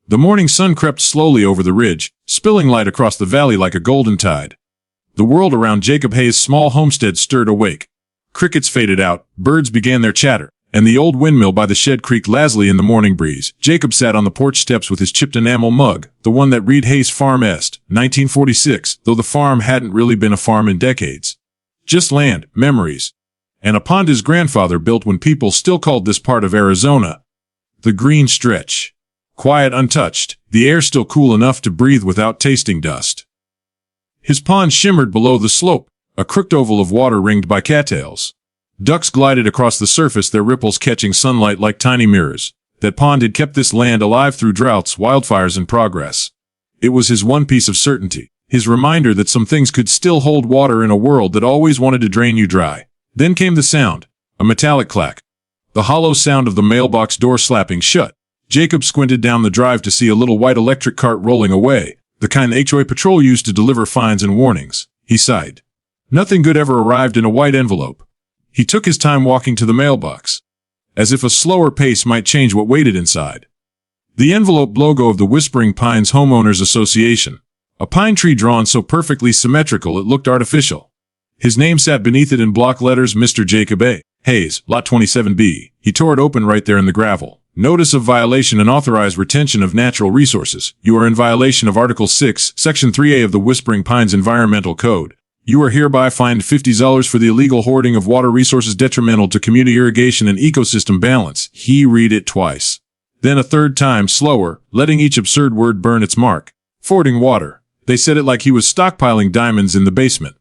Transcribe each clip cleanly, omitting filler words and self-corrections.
The morning sun crept slowly over the ridge, spilling light across the valley like a golden tide. The world around Jacob Hayes' small homestead stirred awake. Crickets faded out, birds began their chatter, and the old windmill by the shed creaked lazily in the morning breeze. Jacob sat on the porch steps with his chipped enamel mug, the one that read Hayes Farm Est, 1946, though the farm hadn't really been a farm in decades. Just land, memories, and a pond his grandfather built when people still called this part of Arizona the Green Stretch. Quiet, untouched, the air still cool enough to breathe without tasting dust. His pond shimmered below the slope, a crooked oval of water ringed by cattails. Ducks glided across the surface, their ripples catching sunlight like tiny mirrors. That pond had kept this land alive through droughts, wildfires, and progress. It was his one piece of certainty, his reminder that some things could still hold water in a world that always wanted to drain you dry. Then came the sound, a metallic clack. The hollow sound of the mailbox door slapping shut. Jacob squinted down the drive to see a little white electric cart rolling away, the kind the HOA patrol used to deliver fines and warnings. He sighed. Nothing good ever arrived in a white envelope. He took his time walking to the mailbox, as if a slower pace might change what waited inside. The envelope logo of the Whispering Pines Homeowners Association. A pine tree drawn so perfectly symmetrical it looked artificial. His name sat beneath it in block letters, Mr. Jacob A. Hayes, Lot 27B. He tore it open right there in the gravel. Notice of violation: unauthorized retention of natural resources. You are in violation of Article 6, Section 3A of the Whispering Pines Environmental Code. You are hereby fined $50 for the illegal hoarding of water resources detrimental to community irrigation and ecosystem balance. He read it twice. Then a third time, slower, letting each absurd word burn its mark. Fording water. They said it like he was stockpiling diamonds in the basement.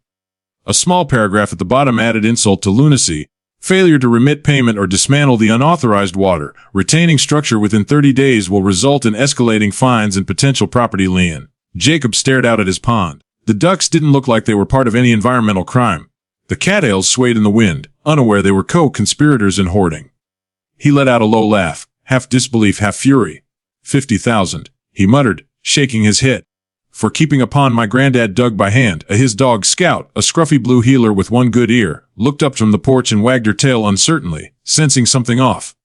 A small paragraph at the bottom added insult to lunacy. Failure to remit payment or dismantle the unauthorized water retaining structure within 30 days will result in escalating fines and potential property lien. Jacob stared out at his pond. The ducks didn't look like they were part of any environmental crime. The cattails swayed in the wind, unaware they were co-conspirators in hoarding. He let out a low laugh, half disbelief, half fury. 50,000, he muttered, shaking his head. For keeping a pond my granddad dug by hand. His dog Scout, a scruffy blue heeler with one good ear, looked up from the porch and wagged her tail uncertainly, sensing something off.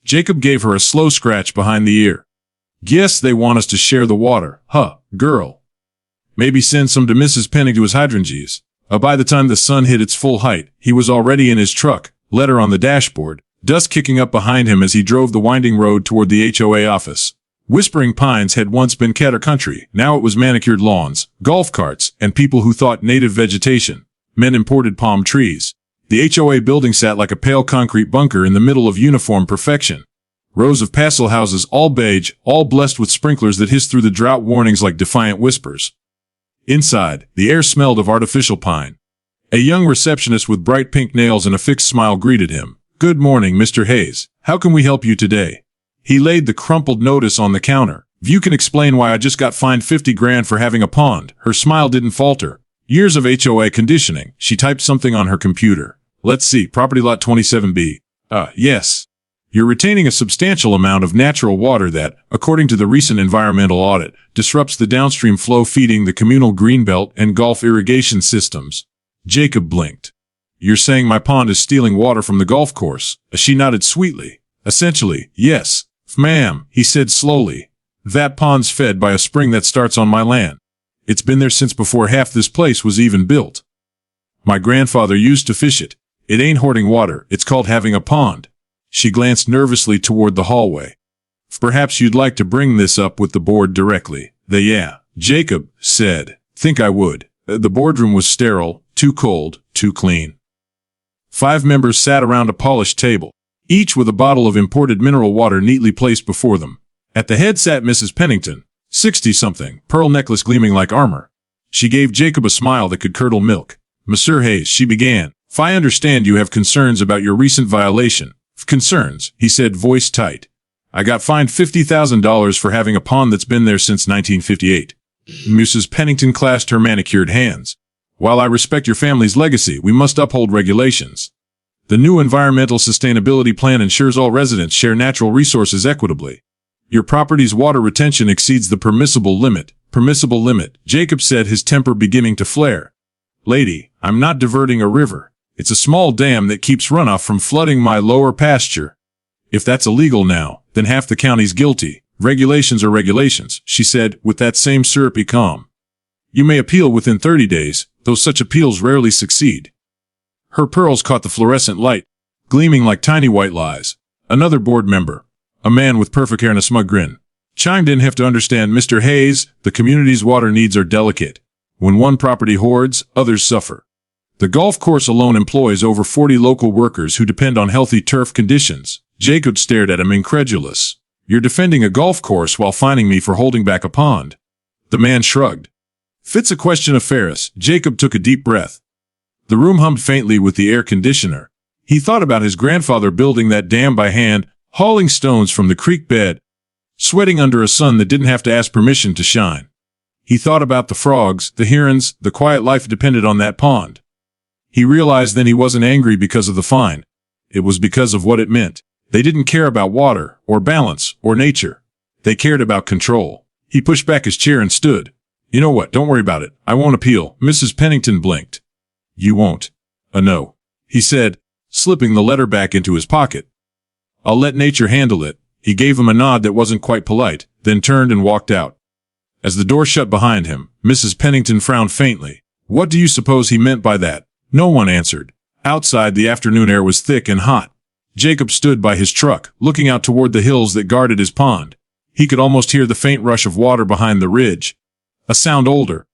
Jacob gave her a slow scratch behind the ear. Guess they want us to share the water, huh, girl? Maybe send some to Mrs. Pennington's hydrangeas. By the time the sun hit its full height, he was already in his truck, letter on the dashboard, dust kicking up behind him as he drove the winding road toward the HOA office. Whispering Pines had once been catter country. Now it was manicured lawns, golf carts, and people who thought native vegetation meant imported palm trees. The HOA building sat like a pale concrete bunker in the middle of uniform perfection. Rows of pastel houses, all beige, all blessed with sprinklers that hissed through the drought warnings like defiant whispers. Inside, the air smelled of artificial pine. A young receptionist with bright pink nails and a fixed smile greeted him. Good morning, Mr. Hayes. How can we help you today? He laid the crumpled notice on the counter. You can explain why I just got fined 50 grand for having a pond. Her smile didn't falter. Years of HOA conditioning. She typed something on her computer. Let's see, property lot 27B. Yes. You're retaining a substantial amount of natural water that, according to the recent environmental audit, disrupts the downstream flow feeding the communal greenbelt and Gulf irrigation systems. Jacob blinked. You're saying my pond is stealing water from the golf course? She nodded sweetly. Essentially, yes. Ma'am, he said slowly. That pond's fed by a spring that starts on my land. It's been there since before half this place was even built. My grandfather used to fish it. It ain't hoarding water, it's called having a pond. She glanced nervously toward the hallway. Perhaps you'd like to bring this up with the board directly. Jacob said. Think I would. The boardroom was sterile, too cold, too clean. 5 members sat around a polished table, each with a bottle of imported mineral water neatly placed before them. At the head sat Mrs. Pennington, 60-something, pearl necklace gleaming like armor. She gave Jacob a smile that could curdle milk. Monsieur Hayes, she began. If I understand you have concerns about your recent violation. Concerns, he said, voice tight. I got fined $50,000 for having a pond that's been there since 1958. Mrs. Pennington clasped her manicured hands. While I respect your family's legacy, we must uphold regulations. The new Environmental Sustainability Plan ensures all residents share natural resources equitably. Your property's water retention exceeds the permissible limit. Permissible limit, Jacob said, his temper beginning to flare. Lady, I'm not diverting a river. It's a small dam that keeps runoff from flooding my lower pasture. If that's illegal now, then half the county's guilty. Regulations are regulations, she said, with that same syrupy calm. You may appeal within 30 days, though such appeals rarely succeed. Her pearls caught the fluorescent light, gleaming like tiny white lies. Another board member, a man with perfect hair and a smug grin, chimed in. Have to understand, Mr. Hayes, the community's water needs are delicate. When one property hoards, others suffer. The golf course alone employs over 40 local workers who depend on healthy turf conditions. Jacob stared at him incredulous. You're defending a golf course while fining me for holding back a pond. The man shrugged. Fit's a question of fairness. Jacob took a deep breath. The room hummed faintly with the air conditioner. He thought about his grandfather building that dam by hand, hauling stones from the creek bed, sweating under a sun that didn't have to ask permission to shine. He thought about the frogs, the herons, the quiet life depended on that pond. He realized then he wasn't angry because of the fine. It was because of what it meant. They didn't care about water, or balance, or nature. They cared about control. He pushed back his chair and stood. You know what, don't worry about it. I won't appeal. Mrs. Pennington blinked. You won't. No, he said, slipping the letter back into his pocket. I'll let nature handle it. He gave him a nod that wasn't quite polite, then turned and walked out. As the door shut behind him, Mrs. Pennington frowned faintly. What do you suppose he meant by that? No one answered. Outside, the afternoon air was thick and hot. Jacob stood by his truck, looking out toward the hills that guarded his pond. He could almost hear the faint rush of water behind the ridge. A sound older,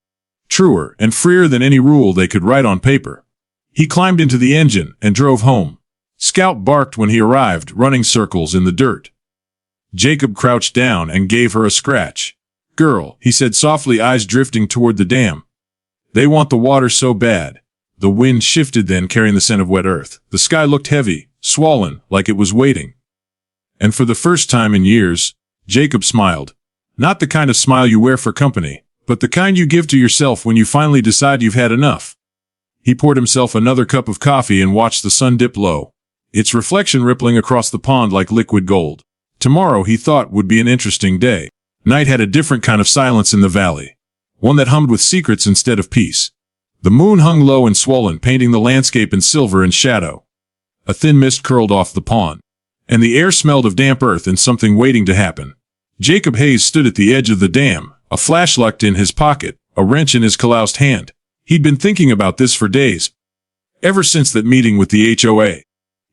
truer, and freer than any rule they could write on paper. He climbed into the engine and drove home. Scout barked when he arrived, running circles in the dirt. Jacob crouched down and gave her a scratch. Girl, he said softly, eyes drifting toward the dam. They want the water so bad. The wind shifted then, carrying the scent of wet earth. The sky looked heavy, swollen, like it was waiting. And for the first time in years, Jacob smiled. Not the kind of smile you wear for company, but the kind you give to yourself when you finally decide you've had enough. He poured himself another cup of coffee and watched the sun dip low, its reflection rippling across the pond like liquid gold. Tomorrow, he thought, would be an interesting day. Night had a different kind of silence in the valley, one that hummed with secrets instead of peace. The moon hung low and swollen, painting the landscape in silver and shadow. A thin mist curled off the pond, and the air smelled of damp earth and something waiting to happen. Jacob Hayes stood at the edge of the dam, a flashlight in his pocket, a wrench in his calloused hand. He'd been thinking about this for days. Ever since that meeting with the HOA.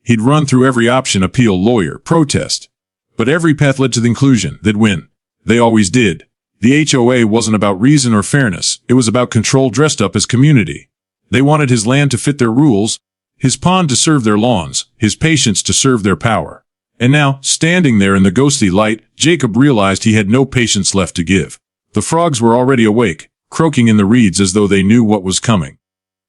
He'd run through every option: appeal, lawyer, protest. But every path led to the conclusion they'd win. They always did. The HOA wasn't about reason or fairness, it was about control dressed up as community. They wanted his land to fit their rules, his pond to serve their lawns, his patience to serve their power. And now, standing there in the ghostly light, Jacob realized he had no patience left to give. The frogs were already awake, croaking in the reeds as though they knew what was coming.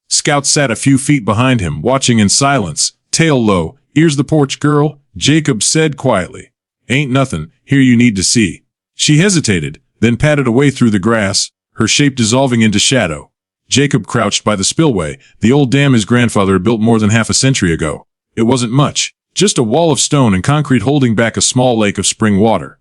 Scout sat a few feet behind him, watching in silence, tail low. Here's the porch, girl, Jacob said quietly. Ain't nothing here you need to see. She hesitated, then padded away through the grass, her shape dissolving into shadow. Jacob crouched by the spillway, the old dam his grandfather had built more than half a century ago. It wasn't much, just a wall of stone and concrete holding back a small lake of spring water.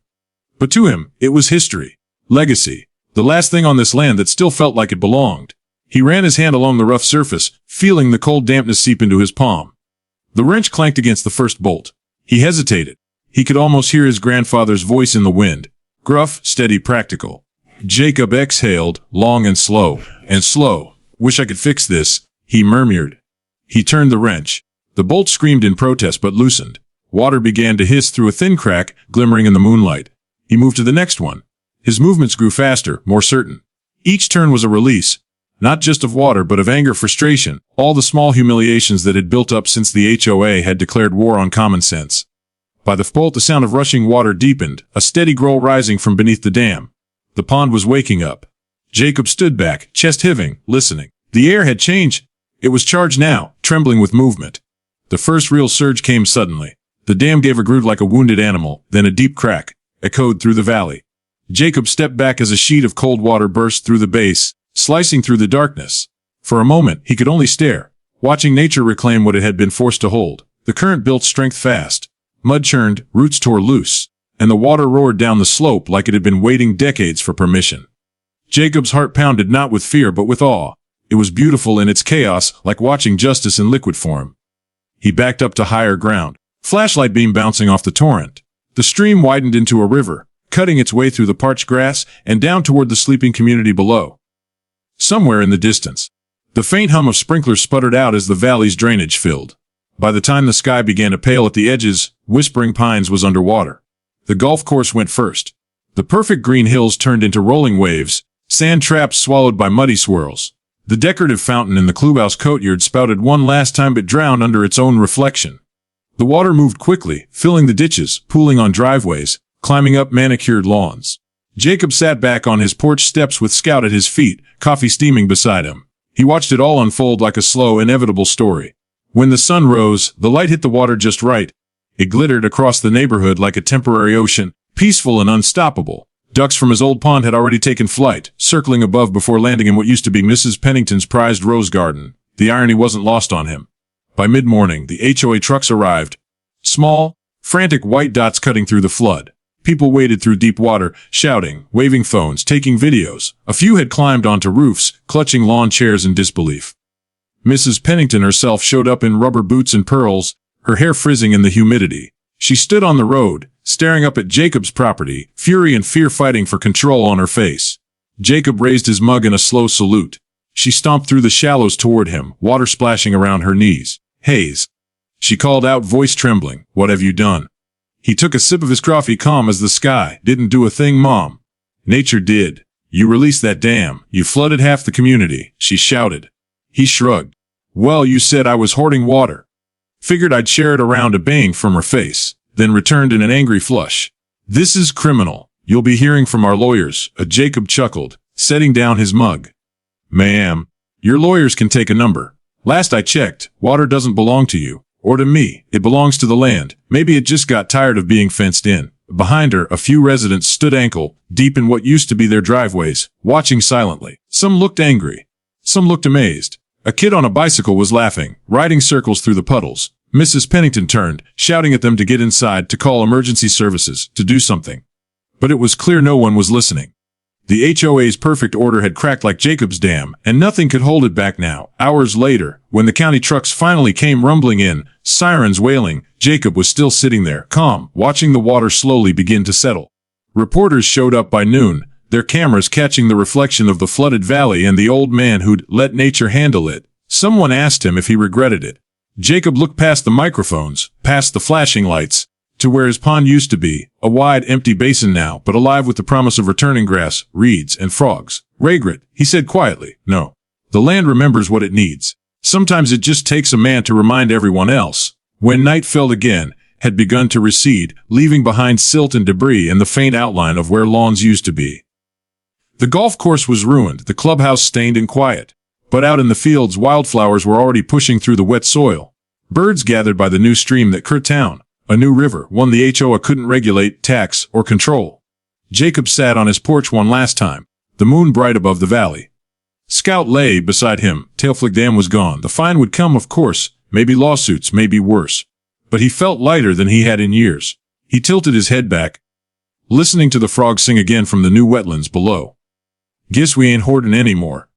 But to him, it was history, legacy, the last thing on this land that still felt like it belonged. He ran his hand along the rough surface, feeling the cold dampness seep into his palm. The wrench clanked against the first bolt. He hesitated. He could almost hear his grandfather's voice in the wind. Gruff, steady, practical. Jacob exhaled, long and slow. Wish I could fix this, he murmured. He turned the wrench. The bolt screamed in protest but loosened. Water began to hiss through a thin crack, glimmering in the moonlight. He moved to the next one. His movements grew faster, more certain. Each turn was a release, not just of water but of anger, frustration, all the small humiliations that had built up since the HOA had declared war on common sense. By the bolt, the sound of rushing water deepened, a steady growl rising from beneath the dam. The pond was waking up. Jacob stood back, chest heaving, listening. The air had changed. It was charged now, trembling with movement. The first real surge came suddenly. The dam gave a groove like a wounded animal, then a deep crack echoed through the valley. Jacob stepped back as a sheet of cold water burst through the base, slicing through the darkness. For a moment, he could only stare, watching nature reclaim what it had been forced to hold. The current built strength fast. Mud churned, roots tore loose, and the water roared down the slope like it had been waiting decades for permission. Jacob's heart pounded not with fear but with awe. It was beautiful in its chaos, like watching justice in liquid form. He backed up to higher ground, flashlight beam bouncing off the torrent. The stream widened into a river, cutting its way through the parched grass and down toward the sleeping community below. Somewhere in the distance, the faint hum of sprinklers sputtered out as the valley's drainage filled. By the time the sky began to pale at the edges, Whispering Pines was underwater. The golf course went first. The perfect green hills turned into rolling waves, sand traps swallowed by muddy swirls. The decorative fountain in the clubhouse courtyard spouted one last time but drowned under its own reflection. The water moved quickly, filling the ditches, pooling on driveways, climbing up manicured lawns. Jacob sat back on his porch steps with Scout at his feet, coffee steaming beside him. He watched it all unfold like a slow, inevitable story. When the sun rose, the light hit the water just right. It glittered across the neighborhood like a temporary ocean, peaceful and unstoppable. Ducks from his old pond had already taken flight, circling above before landing in what used to be Mrs. Pennington's prized rose garden. The irony wasn't lost on him. By mid-morning, the HOA trucks arrived. Small, frantic white dots cutting through the flood. People waded through deep water, shouting, waving phones, taking videos. A few had climbed onto roofs, clutching lawn chairs in disbelief. Mrs. Pennington herself showed up in rubber boots and pearls, her hair frizzing in the humidity. She stood on the road, staring up at Jacob's property, fury and fear fighting for control on her face. Jacob raised his mug in a slow salute. She stomped through the shallows toward him, water splashing around her knees. "Hayes," she called out, voice trembling, "what have you done?" He took a sip of his coffee, calm as the sky. "Didn't do a thing, Mom. Nature did. You released that dam. You flooded half the community," she shouted. He shrugged. "Well, you said I was hoarding water." Figured I'd share it around, a bang from her face, then returned in an angry flush. "This is criminal. You'll be hearing from our lawyers," Jacob chuckled, setting down his mug. "Ma'am, your lawyers can take a number. Last I checked, water doesn't belong to you, or to me. It belongs to the land. Maybe it just got tired of being fenced in." Behind her, a few residents stood ankle deep in what used to be their driveways, watching silently. Some looked angry. Some looked amazed. A kid on a bicycle was laughing, riding circles through the puddles. Mrs. Pennington turned, shouting at them to get inside, to call emergency services, to do something. But it was clear no one was listening. The HOA's perfect order had cracked like Jacob's dam, and nothing could hold it back now. Hours later, when the county trucks finally came rumbling in, sirens wailing, Jacob was still sitting there, calm, watching the water slowly begin to settle. Reporters showed up by noon, their cameras catching the reflection of the flooded valley and the old man who'd let nature handle it. Someone asked him if he regretted it. Jacob looked past the microphones, past the flashing lights, to where his pond used to be, a wide, empty basin now, but alive with the promise of returning grass, reeds, and frogs. "Regret," he said quietly. "No. The land remembers what it needs. Sometimes it just takes a man to remind everyone else." When night fell again, had begun to recede, leaving behind silt and debris and the faint outline of where lawns used to be. The golf course was ruined, the clubhouse stained and quiet. But out in the fields, wildflowers were already pushing through the wet soil. Birds gathered by the new stream that cut town. A new river, one the HOA couldn't regulate, tax, or control. Jacob sat on his porch one last time, the moon bright above the valley. Scout lay beside him. Tailflick Dam was gone. The fine would come, of course, maybe lawsuits, maybe worse. But he felt lighter than he had in years. He tilted his head back, listening to the frogs sing again from the new wetlands below. "Guess we ain't hoarding anymore,"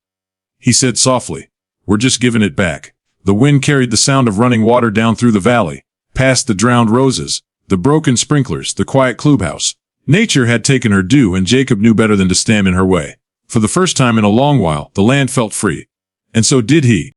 he said softly. "We're just giving it back." The wind carried the sound of running water down through the valley, past the drowned roses, the broken sprinklers, the quiet clubhouse. Nature had taken her due, and Jacob knew better than to stand in her way. For the first time in a long while, the land felt free. And so did he.